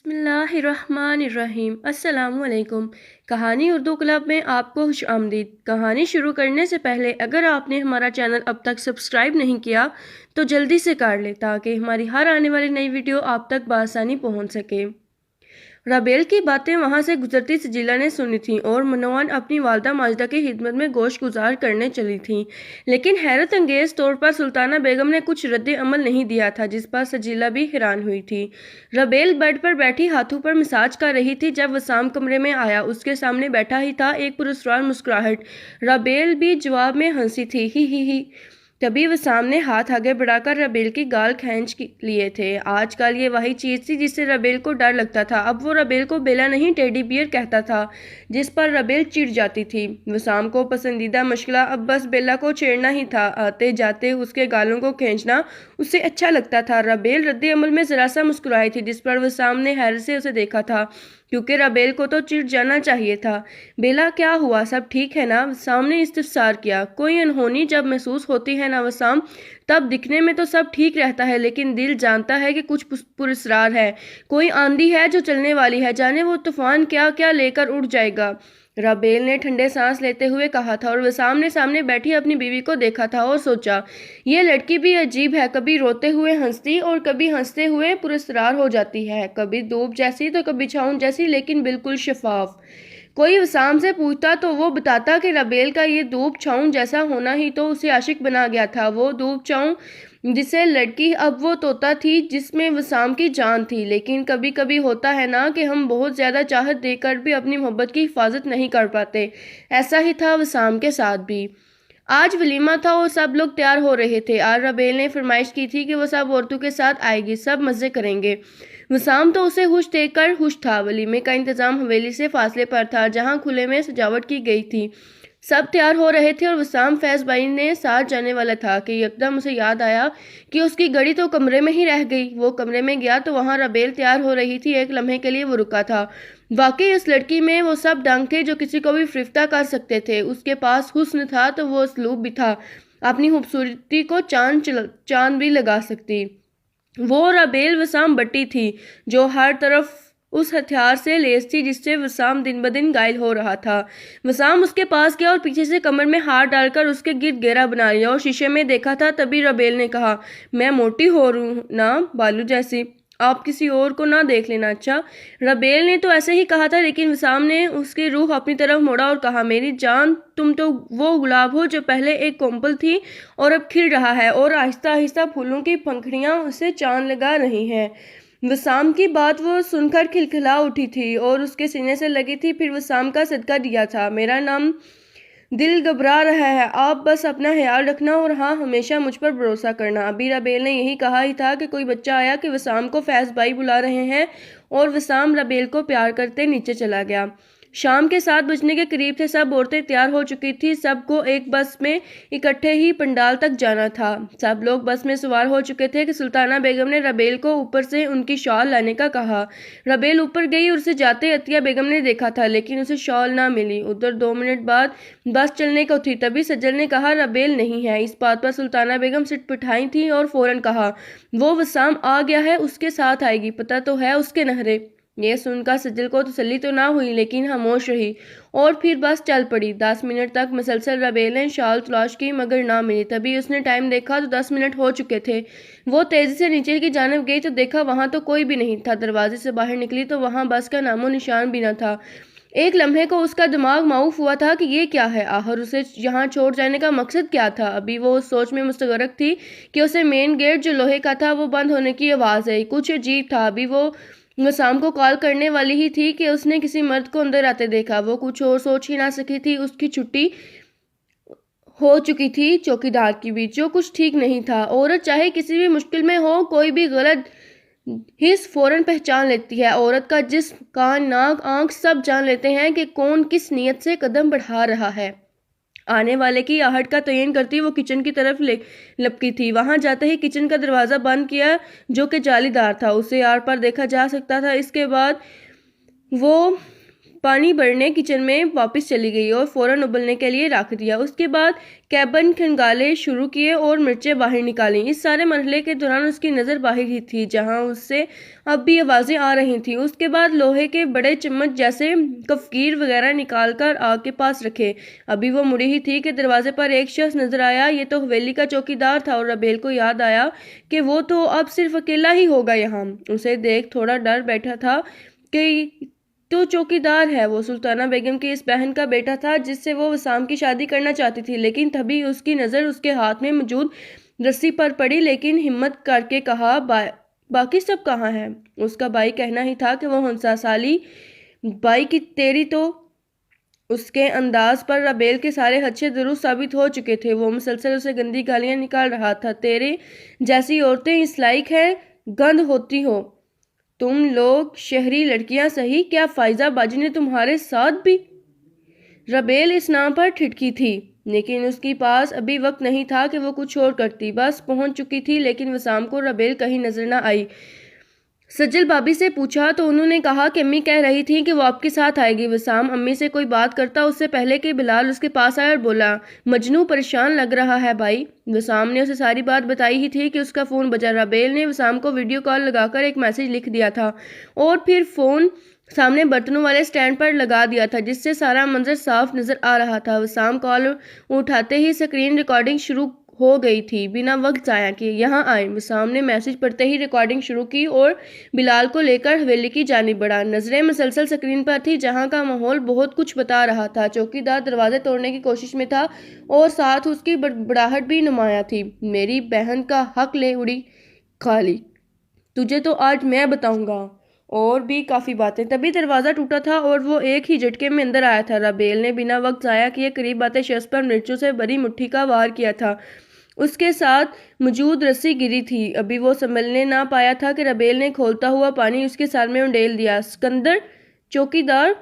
बिस्मिल्लाहिर्रहमानिर्रहीम। अस्सलामुअलैकुम। कहानी उर्दू क्लब में आपको खुश आमदीद। कहानी शुरू करने से पहले अगर आपने हमारा चैनल अब तक सब्सक्राइब नहीं किया तो जल्दी से कर ले ताकि हमारी हर आने वाली नई वीडियो आप तक बआसानी पहुंच सके। राबेल की बातें वहां से गुजरती सजीला ने सुनी थीं और मनोवन अपनी वालदा माजिदा की खिदमत में गोश गुजार करने चली थीं। लेकिन हैरत अंगेज तौर पर सुल्ताना बेगम ने कुछ रद्द अमल नहीं दिया था, जिस पर सजीला भी हैरान हुई थी। राबेल बेड पर बैठी हाथों पर मसाज कर रही थी जब वसाम कमरे में आया। उसके सामने बैठा ही था एक पुरस्कार मुस्कुराहट। राबेल भी जवाब में हंसी थी। ही तभी वसाम ने हाथ आगे बढ़ाकर राबेल की गाल खींच लिए थे। आजकल ये वही चीज थी जिससे राबेल को डर लगता था। अब वो राबेल को बेला नहीं टेडी बियर कहता था, जिस पर राबेल चिढ़ जाती थी। वसाम को पसंदीदा मशगला अब बस बेला को छेड़ना ही था। आते जाते उसके गालों को खींचना उसे अच्छा लगता था। राबेल रद्द अमल में जरा सा मुस्कुराई थी, जिस पर वसाम ने हैरत से उसे देखा था, क्योंकि राबेल को तो चिढ़ जाना चाहिए था। बेला, क्या हुआ, सब ठीक है ना? वसाम ने इस्तफसार किया। कोई अनहोनी जब महसूस होती है ना वसाम, तब दिखने में तो सब ठीक रहता है, लेकिन दिल जानता है कि कुछ पुरस्रार है। कोई आंधी है जो चलने वाली है, जाने वो तूफान क्या क्या लेकर उड़ जाएगा। राबेल ने ठंडे सांस लेते हुए कहा था और वसाम ने सामने बैठी अपनी बीवी को देखा था और सोचा, ये लड़की भी अजीब है। कभी रोते हुए हंसती और कभी हंसते हुए पुरस्रार हो जाती है, कभी धूप जैसी तो कभी छाऊं जैसी, लेकिन बिल्कुल शफाफ। कोई वसाम से पूछता तो वो बताता कि राबेल का ये धूप छाऊं जैसा होना ही तो उसे आशिक बना गया था। वो धूप छाऊं जिसे लड़की अब वो तोता थी जिसमें वसाम की जान थी। लेकिन कभी कभी होता है ना कि हम बहुत ज्यादा चाहत देकर भी अपनी मोहब्बत की हिफाजत नहीं कर पाते। ऐसा ही था वसाम के साथ भी। आज वलीमा था और सब लोग तैयार हो रहे थे। आज राबेल ने फरमाइश की थी कि वो सब औरतों के साथ आएगी, सब मजे करेंगे। वसाम तो उसे खुश देखकर खुश था। वलीमे का इंतजाम हवेली से फासले पर था, जहां खुले में सजावट की गई थी। सब तैयार हो रहे थे और वसाम फैज भाई ने साथ जाने वाला था कि एकदम उसे याद आया कि उसकी घड़ी तो कमरे में ही रह गई। वो कमरे में गया तो वहां राबेल तैयार हो रही थी। एक लम्हे के लिए वो रुका था। वाकई उस लड़की में वो सब डंग थे जो किसी को भी फिरफ्ता कर सकते थे। उसके पास हुस्न था तो वो उसलूब भी था। अपनी खूबसूरती को चांद भी लगा सकती। वो राबेल वसाम बट्टी थी जो हर तरफ उस हथियार से लेस थी जिससे वसाम दिन ब दिन घायल हो रहा था। वसाम उसके पास गया और पीछे से कमर में हाथ डालकर उसके गिर्द घेरा बना लिया और शीशे में देखा था। तभी राबेल ने कहा, मैं मोटी हो रही हूं ना बालू जैसी, आप किसी और को ना देख लेना। अच्छा, राबेल ने तो ऐसे ही कहा था, लेकिन वसाम ने उसकी रूह अपनी तरफ मोड़ा और कहा, मेरी जान, तुम तो वो गुलाब हो जो पहले एक कोम्पल थी और अब खिल रहा है और आहिस्ता आहिस्ता फूलों की पंखड़ियां उसे चांद लगा रही हैं। वसाम की बात वो सुनकर खिलखिला उठी थी और उसके सीने से लगी थी। फिर वसाम का सदका दिया था, मेरा नाम, दिल घबरा रहा है, आप बस अपना ख्याल रखना और हाँ, हमेशा मुझ पर भरोसा करना। अभी राबेल ने यही कहा ही था कि कोई बच्चा आया कि वसाम को फैज भाई बुला रहे हैं और वसाम राबेल को प्यार करते नीचे चला गया। शाम के 7 बजने के करीब थे। सब औरतें तैयार हो चुकी थी। सबको एक बस में इकट्ठे ही पंडाल तक जाना था। सब लोग बस में सवार हो चुके थे कि सुल्ताना बेगम ने राबेल को ऊपर से उनकी शॉल लाने का कहा। राबेल ऊपर गई और उसे जाते अतिया बेगम ने देखा था, लेकिन उसे शॉल ना मिली। उधर 2 मिनट बाद बस चलने को थी। तभी सज्जल ने कहा, राबेल नहीं है। इस बात पर सुल्ताना बेगम सिटपिटाई थी और फौरन कहा, वो वसाम आ गया है, उसके साथ आएगी, पता तो है उसके नखरे। यह सुनकर सज्जल को तसल्ली तो ना हुई, लेकिन खामोश रही और फिर बस चल पड़ी। 10 मिनट तक मसलसल राबेल ने शॉल तलाश की मगर ना मिली। तभी उसने टाइम देखा तो 10 मिनट हो चुके थे। वो तेजी से नीचे की जानिब गई तो देखा वहां तो कोई भी नहीं था। दरवाजे से बाहर निकली तो वहां बस का नामो निशान भी न था। एक लम्हे को उसका दिमाग माऊफ हुआ था कि ये क्या है, आखिर उसे यहाँ छोड़ जाने का मकसद क्या था। अभी वो उस सोच में मुस्तगरक थी कि उसे मेन गेट जो लोहे का था वो बंद होने की आवाज आई। कुछ अजीब था। अभी वो वसाम को कॉल करने वाली ही थी कि उसने किसी मर्द को अंदर आते देखा। वो कुछ और सोच ही ना सकी थी। उसकी छुट्टी हो चुकी थी चौकीदार की भी, जो कुछ ठीक नहीं था। औरत चाहे किसी भी मुश्किल में हो, कोई भी गलत हिस्स फौरन पहचान लेती है। औरत का जिस्म, कान, नाक, आंख सब जान लेते हैं कि कौन किस नीयत से कदम बढ़ा रहा है। आने वाले की आहट का तयन करती वो किचन की तरफ लपकी थी। वहां जाते ही किचन का दरवाजा बंद किया जो कि जालीदार था। उसे आर पार देखा जा सकता था। इसके बाद वो पानी भरने किचन में वापस चली गई और फ़ौरन उबलने के लिए रख दिया। उसके बाद कैबन खंगाले शुरू किए और मिर्चें बाहर निकाली। इस सारे मरहले के दौरान उसकी नज़र बाहर ही थी जहां उससे अब भी आवाज़ें आ रही थीं। उसके बाद लोहे के बड़े चम्मच जैसे कफगीर वगैरह निकाल कर आग के पास रखे। अभी वो मुड़ी ही थी कि दरवाजे पर एक शख्स नजर आया। ये तो हवेली का चौकीदार था और रबेल को याद आया कि वो तो अब सिर्फ अकेला ही होगा यहाँ। उसे देख थोड़ा डर बैठा था कि तो चौकीदार है। वो सुल्ताना बेगम की इस बहन का बेटा था जिससे वो वसाम की शादी करना चाहती थी, लेकिन तभी उसकी नज़र उसके हाथ में मौजूद रस्सी पर पड़ी। लेकिन हिम्मत करके कहा, बाकी सब कहाँ हैं? उसका भाई कहना ही था कि वो हंसा साली भाई की तेरी तो। उसके अंदाज पर रबेल के सारे हच्छे दुरुस्त साबित हो चुके थे। वो मुसलसल उसे गंदी गालियां निकाल रहा था। तेरे जैसी औरतें इस लायक है गंद होती हो तुम लोग, शहरी लड़कियां सही, क्या फायजा बाजी ने तुम्हारे साथ भी? रबेल इस नाम पर ठिठकी थी, लेकिन उसके पास अभी वक्त नहीं था कि वो कुछ और करती। बस पहुंच चुकी थी, लेकिन वसाम को रबेल कहीं नजर न आई। सज्जल भाभी से पूछा तो उन्होंने कहा कि अम्मी कह रही थी कि वो आपके साथ आएगी। वसाम अम्मी से कोई बात करता उससे पहले कि बिलाल उसके पास आया और बोला, मजनू परेशान लग रहा है भाई। वसाम ने उसे सारी बात बताई ही थी कि उसका फ़ोन बजा। रबेल ने वसाम को वीडियो कॉल लगाकर एक मैसेज लिख दिया था और फिर फ़ोन सामने बर्तनों वाले स्टैंड पर लगा दिया था, जिससे सारा मंजर साफ नजर आ रहा था। वसाम कॉल उठाते ही स्क्रीन रिकॉर्डिंग शुरू हो गई थी। बिना वक्त जाया किए यहाँ आए। वसाम ने मैसेज पढ़ते ही रिकॉर्डिंग शुरू की और बिलाल को लेकर हवेली की जानिब बढ़ा। नजरें मुसलसल स्क्रीन पर थी जहाँ का माहौल बहुत कुछ बता रहा था। चौकीदार दरवाजे तोड़ने की कोशिश में था और साथ उसकी बड़बड़ाहट भी नुमाया थी। मेरी बहन का हक ले उड़ी खाली, तुझे तो आज मैं बताऊंगा। और भी काफ़ी बातें। तभी दरवाज़ा टूटा था और वो एक ही झटके में अंदर आया था। रबेल ने बिना वक्त जाया किए करीब आते शख्स पर मिर्चों से भरी मुट्ठी का वार किया था। उसके साथ मौजूद रस्सी गिरी थी। अभी वो संभलने ना पाया था कि रबेल ने खोलता हुआ पानी उसके सर में उंडेल दिया। सिकंदर चौकीदार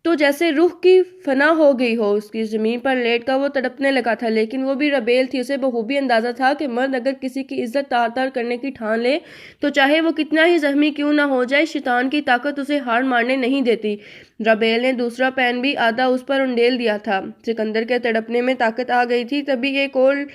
तो जैसे रूह की फना हो गई हो। उसकी ज़मीन पर लेट कर वो तड़पने लगा था, लेकिन वो भी रबेल थी। उसे बखूबी अंदाज़ा था कि मर्द अगर किसी की इज्जत तार तार करने की ठान ले तो चाहे वो कितना ही जख्मी क्यों ना हो जाए, शैतान की ताकत उसे हार मारने नहीं देती। रबेल ने दूसरा पैन भी आधा उस पर उंडेल दिया था। सिकंदर के तड़पने में ताकत आ गई थी। तभी एक और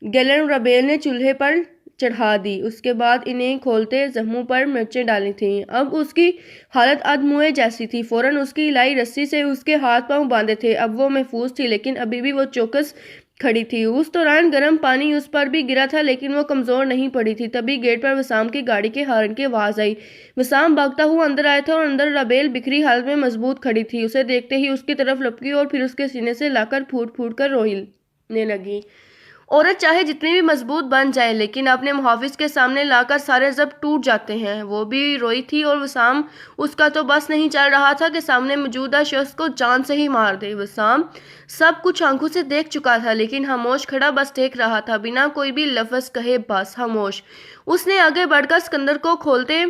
गैलन रबेल ने चूल्हे पर चढ़ा दी। उसके बाद इन्हें खोलते जख्मों पर मिर्चें डाली थीं। अब उसकी हालत अधमुए जैसी थी। फौरन उसकी लाई रस्सी से उसके हाथ पांव बांधे थे। अब वो महफूज थी, लेकिन अभी भी वो चौकस खड़ी थी। उस दौरान गर्म पानी उस पर भी गिरा था, लेकिन वो कमजोर नहीं पड़ी थी। तभी गेट पर वसाम की गाड़ी के हॉर्न की आवाज आई। वसाम भागता हुआ अंदर आया था और अंदर रबेल बिखरी हालत में मजबूत खड़ी थी। उसे देखते ही उसकी तरफ लपकी और फिर उसके सीने से लाकर फूट फूट कर रोने लगी। औरत चाहे जितनी भी मजबूत बन जाए, लेकिन अपने मुहाफिज के सामने लाकर सारे जब टूट जाते हैं। वो भी रोई थी और वसाम उसका तो बस नहीं चल रहा था कि सामने मौजूदा शख्स को जान से ही मार दे। वसाम सब कुछ आंखों से देख चुका था, लेकिन खामोश खड़ा बस देख रहा था, बिना कोई भी लफ्ज कहे, बस खामोश। उसने आगे बढ़कर सिकंदर को खोलते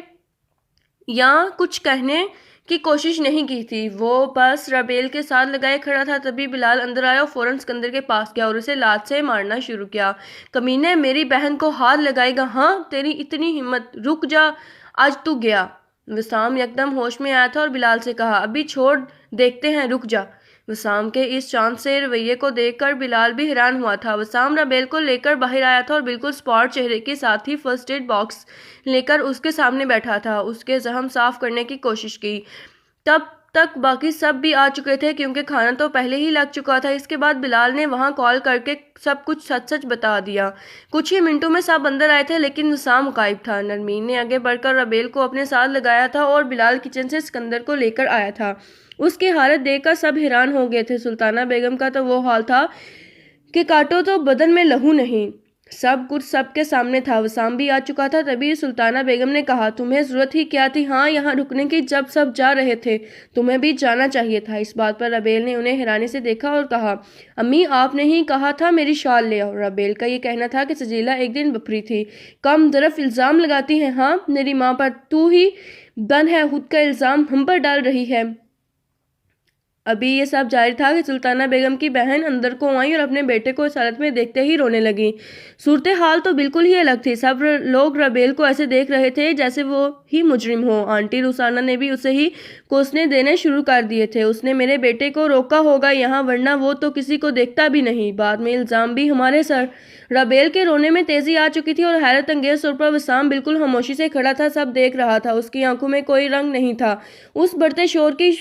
या कुछ कहने की कोशिश नहीं की थी। वो बस रबेल के साथ लगाए खड़ा था। तभी बिलाल अंदर आया और फौरन सिकंदर के पास गया और उसे लात से मारना शुरू किया। कमीने, मेरी बहन को हाथ लगाएगा? हाँ, तेरी इतनी हिम्मत, रुक जा, आज तू गया। वसाम एकदम होश में आया था और बिलाल से कहा, अभी छोड़ देखते हैं, रुक जा। वसाम के इस चांद से रवैये को देखकर बिलाल भी हैरान हुआ था। वसाम रबेल को लेकर बाहर आया था और बिल्कुल स्पॉट चेहरे के साथ ही फर्स्ट एड बॉक्स लेकर उसके सामने बैठा था। उसके जख्म साफ करने की कोशिश की। तब तक बाकी सब भी आ चुके थे, क्योंकि खाना तो पहले ही लग चुका था। इसके बाद बिलाल ने वहां कॉल करके सब कुछ सच सच बता दिया। कुछ ही मिनटों में सब अंदर आए थे, लेकिन वसाम गायब था। नरमीन ने आगे बढ़कर रबेल को अपने साथ लगाया था और बिलाल किचन से सिकंदर को लेकर आया था। उसकी हालत देखकर सब हैरान हो गए थे। सुल्ताना बेगम का तो वो हाल था कि काटो तो बदन में लहू नहीं। सब कुछ सबके सामने था। वसाम भी आ चुका था। तभी सुल्ताना बेगम ने कहा, तुम्हें जरूरत ही क्या थी हाँ यहाँ रुकने की, जब सब जा रहे थे? तुम्हें भी जाना चाहिए था। इस बात पर रबेल ने उन्हें हैरानी से देखा और कहा, अम्मी आपने ही कहा था मेरी शाल ले आओ। रबेल का ये कहना था कि सजीला एक दिन बपरी थी। कम तरफ इल्जाम लगाती है हाँ मेरी माँ पर, तू ही बन है खुद का इल्जाम हम पर डाल रही है। अभी ये सब जारी था कि सुल्ताना बेगम की बहन अंदर को आई और अपने बेटे को इस हालत में देखते ही रोने लगी। सूरत हाल तो बिल्कुल ही अलग थी। सब लोग रबेल को ऐसे देख रहे थे जैसे वो ही मुजरिम हो। आंटी रुसाना ने भी उसे ही कोसने देने शुरू कर दिए थे। उसने मेरे बेटे को रोका होगा यहाँ, वरना वो तो किसी को देखता भी नहीं। बाद में इल्जाम भी हमारे सर। रबेल के रोने में तेजी आ चुकी थी और हैरत अंगेज तौर पर वसाम बिल्कुल खामोशी से खड़ा था, सब देख रहा था। उसकी आंखों में कोई रंग नहीं था। उस बढ़ते शोर की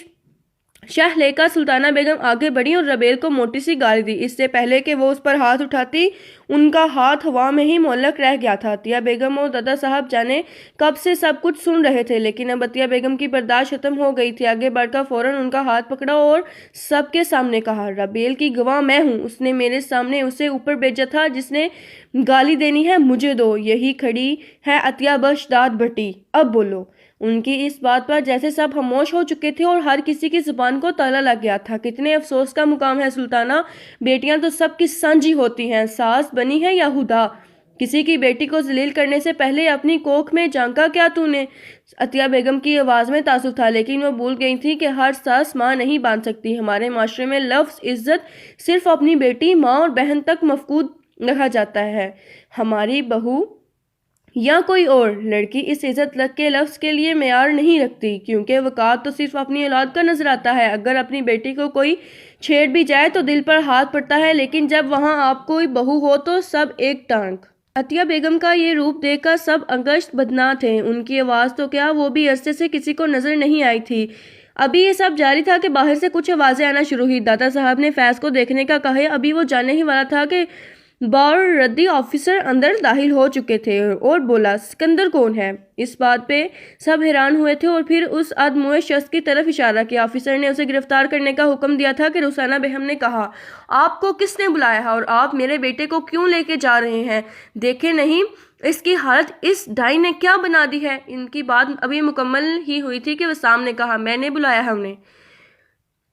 शह लेकर सुल्ताना बेगम आगे बढ़ी और रबेल को मोटी सी गाली दी। इससे पहले कि वो उस पर हाथ उठाती, उनका हाथ हवा में ही मुअल्लक रह गया था। अतिया बेगम और दादा साहब जाने कब से सब कुछ सुन रहे थे, लेकिन अब अतिया बेगम की बर्दाश्त खत्म हो गई थी। आगे बढ़कर फौरन उनका हाथ पकड़ा और सबके सामने कहा, रबेल की गवाह मैं हूँ। उसने मेरे सामने उसे ऊपर भेजा था। जिसने गाली देनी है मुझे दो। यही खड़ी है अतिया बख्शदाद भट्टी, अब बोलो। उनकी इस बात पर जैसे सब खामोश हो चुके थे और हर किसी की जुबान को ताला लग गया था। कितने अफसोस का मुकाम है सुल्ताना, बेटियां तो सबकी सांझी होती हैं, सास बनी है या हुदा। किसी की बेटी को जलील करने से पहले अपनी कोख में झांका क्या तूने? अतिया बेगम की आवाज में तासुब था, लेकिन वो भूल गई थी कि हर सास माँ नहीं बांध सकती। हमारे माशरे में लफ्ज इज्जत सिर्फ अपनी बेटी, माँ और बहन तक मफकूद रखा जाता है। हमारी बहू या कोई और लड़की इस इज्जत लग के लफ्ज के लिए मेयार नहीं रखती, क्योंकि वक़ात तो सिर्फ अपनी औलाद का नजर आता है। अगर अपनी बेटी को कोई छेड़ भी जाए तो दिल पर हाथ पड़ता है, लेकिन जब वहां आप कोई बहू हो तो सब एक टांग। अतिया बेगम का ये रूप देखकर सब अंगश्त बदना थे। उनकी आवाज़ तो क्या, वो भी अरसे से किसी को नजर नहीं आई थी। अभी ये सब जारी था कि बाहर से कुछ आवाज़ें आना शुरू हुई। दादा साहब ने फैज़ को देखने का कहा। अभी वो जाने ही वाला था कि बाररद्दी ऑफिसर अंदर दाखिल हो चुके थे और बोला, सिकंदर कौन है? इस बात पे सब हैरान हुए थे और फिर उस अदमुए शख्स की तरफ इशारा किया। ऑफिसर ने उसे गिरफ्तार करने का हुक्म दिया था कि रुसाना बेगम ने कहा, आपको किसने बुलाया है और आप मेरे बेटे को क्यों लेके जा रहे हैं? देखे नहीं इसकी हालत इस डाई ने क्या बना दी है? इनकी बात अभी मुकम्मल ही हुई थी कि वसाम ने कहा, मैंने बुलाया है उन्हें।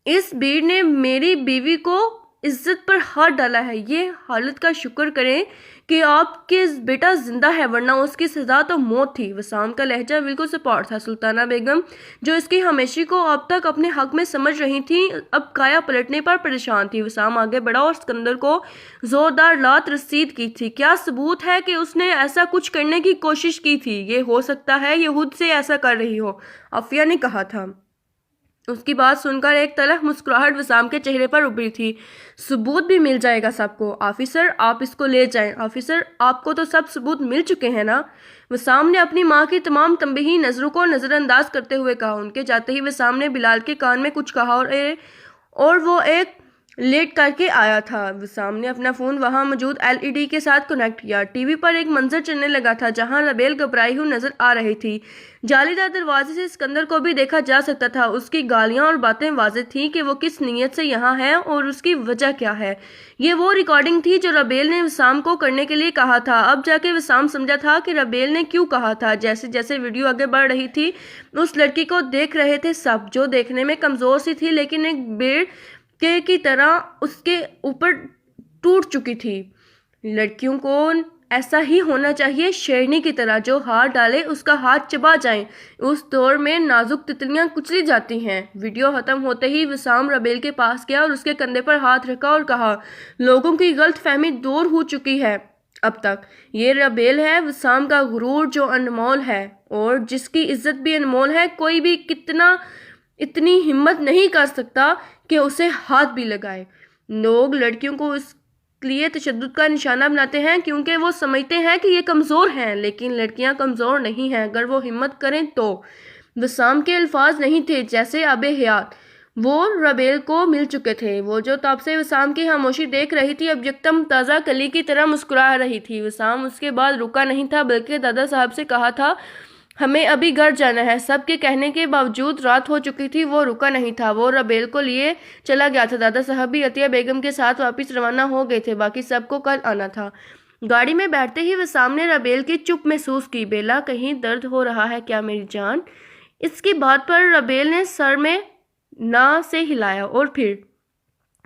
इस भीड़ ने मेरी बीवी को इज्जत पर हाथ डाला है। ये हालत का शुक्र करें कि आपके बेटा जिंदा है, वरना उसकी सजा तो मौत थी। वसाम का लहजा बिल्कुल सपाट था। सुल्ताना बेगम जो इसकी हमेशी को अब तक अपने हक में समझ रही थी, अब काया पलटने पर परेशान थी। वसाम आगे बढ़ा और सिकंदर को जोरदार लात रसीद की थी। क्या सबूत है कि उसने ऐसा कुछ करने की कोशिश की थी? ये हो सकता है यहूद से ऐसा कर रही हो, आफिया ने कहा था। उसकी बात सुनकर एक तलख मुस्कुराहट वसाम के चेहरे पर उभरी थी। सबूत भी मिल जाएगा सबको। ऑफिसर आप इसको ले जाएं। ऑफिसर आपको तो सब सबूत मिल चुके हैं ना? वसाम ने अपनी माँ की तमाम तंबीही नजरों को नजरअंदाज करते हुए कहा। उनके जाते ही वसाम ने बिलाल के कान में कुछ कहा और वो एक लेट करके आया था। वसाम ने अपना फ़ोन वहां मौजूद एलईडी के साथ कनेक्ट किया। टीवी पर एक मंजर चलने लगा था जहां रबेल घबराई हुई नजर आ रही थी। जालीदार दरवाजे से सिकंदर को भी देखा जा सकता था। उसकी गालियां और बातें वाज़ेह थी कि वो किस नीयत से यहाँ है और उसकी वजह क्या है। ये वो रिकॉर्डिंग थी जो रबेल ने वसाम को करने के लिए कहा था। अब जाके वसाम समझा था कि रबेल ने क्यों कहा था। जैसे जैसे वीडियो आगे बढ़ रही थी, उस लड़की को देख रहे थे सब, जो देखने में कमज़ोर सी थी लेकिन एक बेड़ के की तरह उसके ऊपर टूट चुकी थी। लड़कियों को ऐसा ही होना चाहिए, शेरनी की तरह, जो हाथ डाले उसका हाथ चबा जाए। उस दौर में नाजुक तितलियां कुचली जाती हैं। वीडियो खत्म होते ही वसाम रबेल के पास गया और उसके कंधे पर हाथ रखा और कहा, लोगों की गलत फहमी दूर हो चुकी है अब तक। ये रबेल है, वसाम का गुरूर जो अनमोल है और जिसकी इज्जत भी अनमोल है। कोई भी इतनी हिम्मत नहीं कर सकता कि उसे हाथ भी लगाए। लोग लड़कियों को इसलिए तशद्दुद का निशाना बनाते हैं क्योंकि वो समझते हैं कि ये कमज़ोर हैं, लेकिन लड़कियां कमज़ोर नहीं हैं अगर वो हिम्मत करें तो। वसाम के अल्फाज नहीं थे जैसे आबे हयात, वो रबेल को मिल चुके थे। वो जो तब से वसाम की खामोशी देख रही थी, अब यकदम ताज़ा कली की तरह मुस्कुरा रही थी। वसाम उसके बाद रुका नहीं था, बल्कि दादा साहब से कहा था, हमें अभी घर जाना है। सबके कहने के बावजूद रात हो चुकी थी, वो रुका नहीं था। वो रबेल को लिए चला गया था। दादा साहब भी अतिया बेगम के साथ वापस रवाना हो गए थे। बाकी सबको कल आना था। गाड़ी में बैठते ही वह सामने रबेल की चुप महसूस की। बेला, कहीं दर्द हो रहा है क्या मेरी जान? इसकी बात पर रबेल ने सर में ना से हिलाया और फिर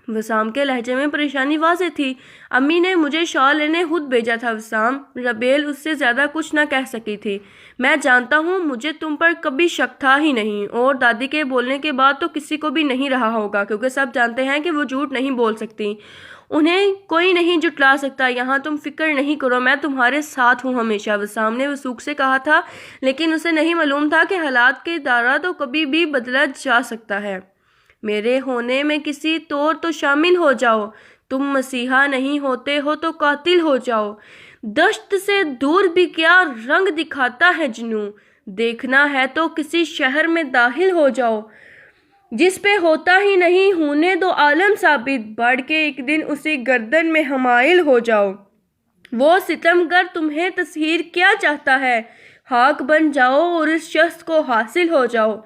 वसाम के लहजे में परेशानी वाज़ेह थी। अम्मी ने मुझे शॉल लेने खुद भेजा था वसाम। रबेल उससे ज़्यादा कुछ ना कह सकी थी। मैं जानता हूँ, मुझे तुम पर कभी शक था ही नहीं, और दादी के बोलने के बाद तो किसी को भी नहीं रहा होगा, क्योंकि सब जानते हैं कि वो झूठ नहीं बोल सकती। उन्हें कोई नहीं जुटला सकता। यहाँ तुम फिक्र नहीं करो, मैं तुम्हारे साथ हूँ हमेशा, वसाम ने वसूख से कहा था। लेकिन उसे नहीं मालूम था कि हालात के दायरा तो कभी भी बदला जा सकता है। मेरे होने में किसी तौर तो शामिल हो जाओ। तुम मसीहा नहीं होते हो तो कातिल हो जाओ। दश्त से दूर भी क्या रंग दिखाता है जुनून। देखना है तो किसी शहर में दाखिल हो जाओ। जिस पे होता ही नहीं होने दो आलम साबित। बढ़ के एक दिन उसी गर्दन में हमाइल हो जाओ। वो सितमगर तुम्हें तस्हीर क्या चाहता है। खाक बन जाओ और इस शख्स को हासिल हो जाओ।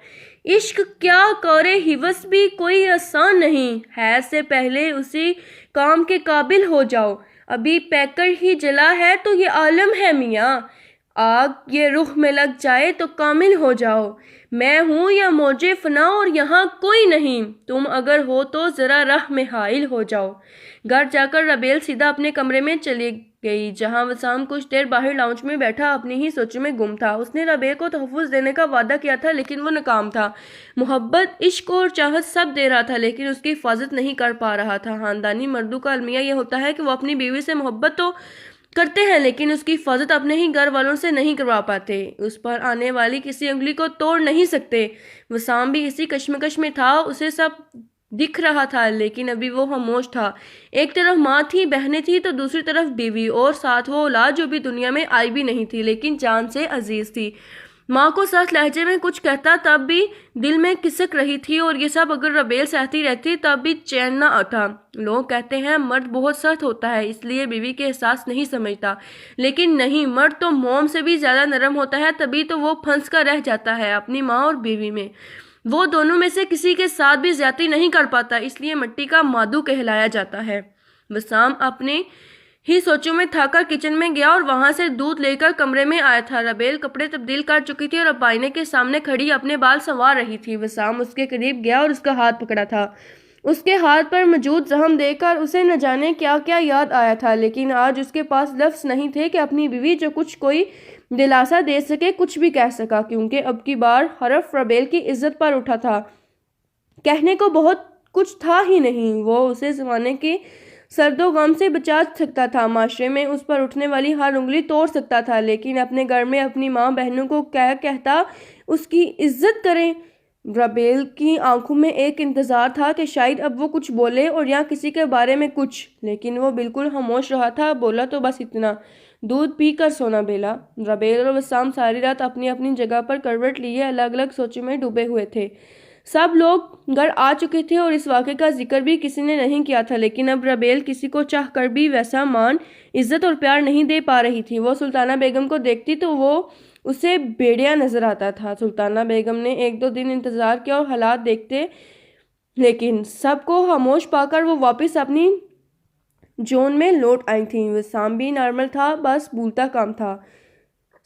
इश्क क्या करे हिवस भी कोई आसान नहीं है, से पहले उसी काम के काबिल हो जाओ। अभी पैकर ही जला है तो ये आलम है मियाँ। आग ये रुख में लग जाए तो कामिल हो जाओ। मैं हूँ या मौजे फना और यहाँ कोई नहीं। तुम अगर हो तो ज़रा राह में हाइल हो जाओ। घर जाकर रबेल सीधा अपने कमरे में चली गई, जहां वसाम कुछ देर बाहर लाउंज में बैठा अपनी ही सोचों में गुम था। उसने रबेल को तहफ़्फ़ुज़ देने का वादा किया था, लेकिन वो नाकाम था। मोहब्बत, इश्क और चाहत सब दे रहा था, लेकिन उसकी हिफाजत नहीं कर पा रहा था। खानदानी मर्दों का अलमिया यह होता है कि वो अपनी बीवी से मोहब्बत तो करते हैं, लेकिन उसकी हिफाजत अपने ही घर वालों से नहीं करवा पाते। उस पर आने वाली किसी उंगली को तोड़ नहीं सकते। वसाम भी इसी कश्मकश में था। उसे सब दिख रहा था, लेकिन अभी वो खामोश था। एक तरफ माँ थी, बहनें थी, तो दूसरी तरफ बीवी, और साथ वो औलाद जो भी दुनिया में आई भी नहीं थी, लेकिन जान से अजीज थी। माँ को सख्त लहजे में कुछ कहता तब भी दिल में खिसक रही थी, और ये सब अगर रबेल सहती रहती तब भी चैन न आता। लोग कहते हैं मर्द बहुत सख्त होता है, इसलिए बीवी के एहसास नहीं समझता, लेकिन नहीं, मर्द तो मोम से भी ज़्यादा नरम होता है। तभी तो वो फंस कर रह जाता है अपनी माँ और बीवी में। वो दोनों में से किसी के साथ भी ज्यादती नहीं कर पाता, इसलिए मिट्टी का मादू कहलाया जाता है। वसाम अपने ही सोचों में थाकर किचन में गया और वहां से दूध लेकर कमरे में आया था। रबेल कपड़े तब्दील कर चुकी थी और अब आईने के सामने खड़ी अपने बाल संवार रही थी। वसाम उसके करीब गया और उसका हाथ पकड़ा था। उसके हाथ पर मौजूद जख्म देखकर उसे न जाने क्या क्या याद आया था, लेकिन आज उसके पास लफ्ज़ नहीं थे कि अपनी बीवी जो कुछ कोई दिलासा दे सके, कुछ भी कह सका, क्योंकि अब की बार हरफ रबेल की इज्जत पर उठा था। कहने को बहुत कुछ था ही नहीं। वो उसे ज़माने की सर्दो गम से बचा सकता था, माशरे में उस पर उठने वाली हर उंगली तोड़ सकता था, लेकिन अपने घर में अपनी माँ बहनों को कहता उसकी इज्जत करें। रबेल की आंखों में एक इंतज़ार था कि शायद अब वो कुछ बोले और या किसी के बारे में कुछ, लेकिन वो बिल्कुल खामोश रहा था। बोला तो बस इतना, दूध पी कर सोना बेला। रबेल और वसाम सारी रात अपनी अपनी जगह पर करवट लिए अलग अलग सोचों में डूबे हुए थे। सब लोग घर आ चुके थे और इस वाक़े का जिक्र भी किसी ने नहीं किया था, लेकिन अब रबेल किसी को चाह कर भी वैसा मान, इज्जत और प्यार नहीं दे पा रही थी। वो सुल्ताना बेगम को देखती तो वो उसे बेड़िया नजर आता था। सुल्ताना बेगम ने एक दो दिन इंतज़ार किया और हालात देखते, लेकिन सबको खामोश पाकर वो वापस अपनी जोन में लौट आई थी। वसाम भी नॉर्मल था, बस भूलता काम था।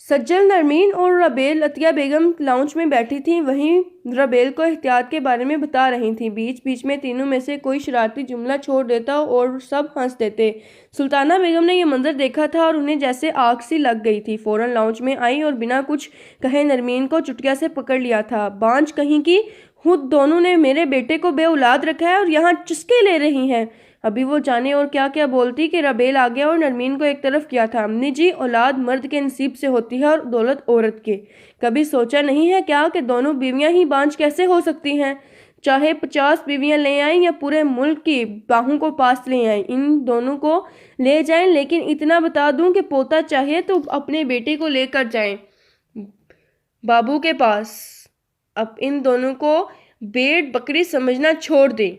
सज्जल, नरमीन और रबेल अतिया बेगम लाउंज में बैठी थी। वहीं रबेल को एहतियात के बारे में बता रही थी। बीच बीच में तीनों में से कोई शरारती जुमला छोड़ देता और सब हंस देते। सुल्ताना बेगम ने यह मंजर देखा था और उन्हें जैसे आग सी लग गई थी। फौरन लाउंज में आई और बिना कुछ कहे नरमीन को चुटिया से पकड़ लिया था। बांझ कहीं की, खुद दोनों ने मेरे बेटे को बेऔलाद रखा है और यहाँ चुस्के ले रही हैं। अभी वो जाने और क्या क्या बोलती कि रबेल आ गया और नरमीन को एक तरफ किया था। अम्मी जी, औलाद मर्द के नसीब से होती है और दौलत औरत के। कभी सोचा नहीं है क्या कि दोनों बीवियां ही बांझ कैसे हो सकती हैं? चाहे 50 बीवियां ले आएं या पूरे मुल्क की बाहों को पास ले आएं, इन दोनों को ले जाएं, लेकिन इतना बता दूं कि पोता चाहिए तो अपने बेटे को लेकर जाएं बाबू के पास। अब इन दोनों को भेड़ बकरी समझना छोड़ दें।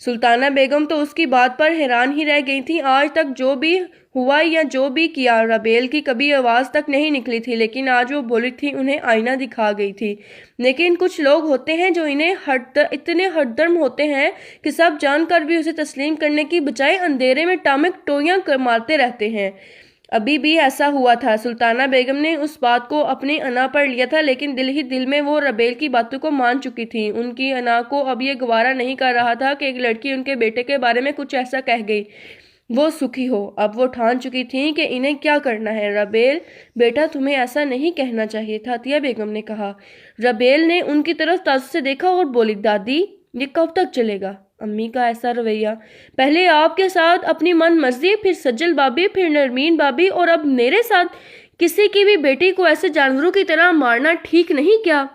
सुल्ताना बेगम तो उसकी बात पर हैरान ही रह गई थी। आज तक जो भी हुआ या जो भी किया, रबेल की कभी आवाज़ तक नहीं निकली थी, लेकिन आज वो बोली थी, उन्हें आईना दिखा गई थी। लेकिन कुछ लोग होते हैं जो इतने हरदर्म होते हैं कि सब जानकर भी उसे तस्लीम करने की बजाय अंधेरे में टामिक टोइयां मारते रहते हैं। अभी भी ऐसा हुआ था। सुल्ताना बेगम ने उस बात को अपनी अना पर लिया था, लेकिन दिल ही दिल में वो रबेल की बातों को मान चुकी थी। उनकी अना को अब ये गवारा नहीं कर रहा था कि एक लड़की उनके बेटे के बारे में कुछ ऐसा कह गई वो सुखी हो। अब वो ठान चुकी थी कि इन्हें क्या करना है। रबेल बेटा, तुम्हें ऐसा नहीं कहना चाहिए था, अतिया बेगम ने कहा। रबेल ने उनकी तरफ ताज्जुब से देखा और बोली, दादी ये कब तक चलेगा? अम्मी का ऐसा रवैया, पहले आपके साथ अपनी मन मर्जी, फिर सज्जल भाभी, फिर नरमीन भाभी, और अब मेरे साथ। किसी की भी बेटी को ऐसे जानवरों की तरह मारना ठीक नहीं क्या?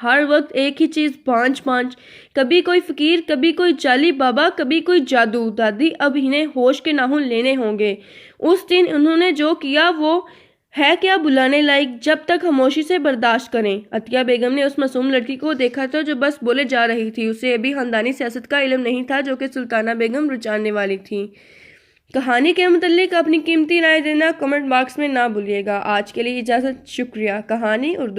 हर वक्त एक ही चीज, पांच पांच, कभी कोई फकीर, कभी कोई जाली बाबा, कभी कोई जादू। दादी अब इन्हें होश के नाखून लेने होंगे। उस दिन उन्होंने जो किया वो है क्या बुलाने लायक? जब तक खामोशी से बर्दाश्त करें। अतिया बेगम ने उस मासूम लड़की को देखा था जो बस बोले जा रही थी। उसे अभी खानदानी सियासत का इल्म नहीं था जो कि सुल्ताना बेगम रुझाने वाली थी। कहानी के मुतालिक अपनी कीमती राय देना कमेंट बॉक्स में ना भूलिएगा। आज के लिए इजाज़त, शुक्रिया। कहानी उर्दू।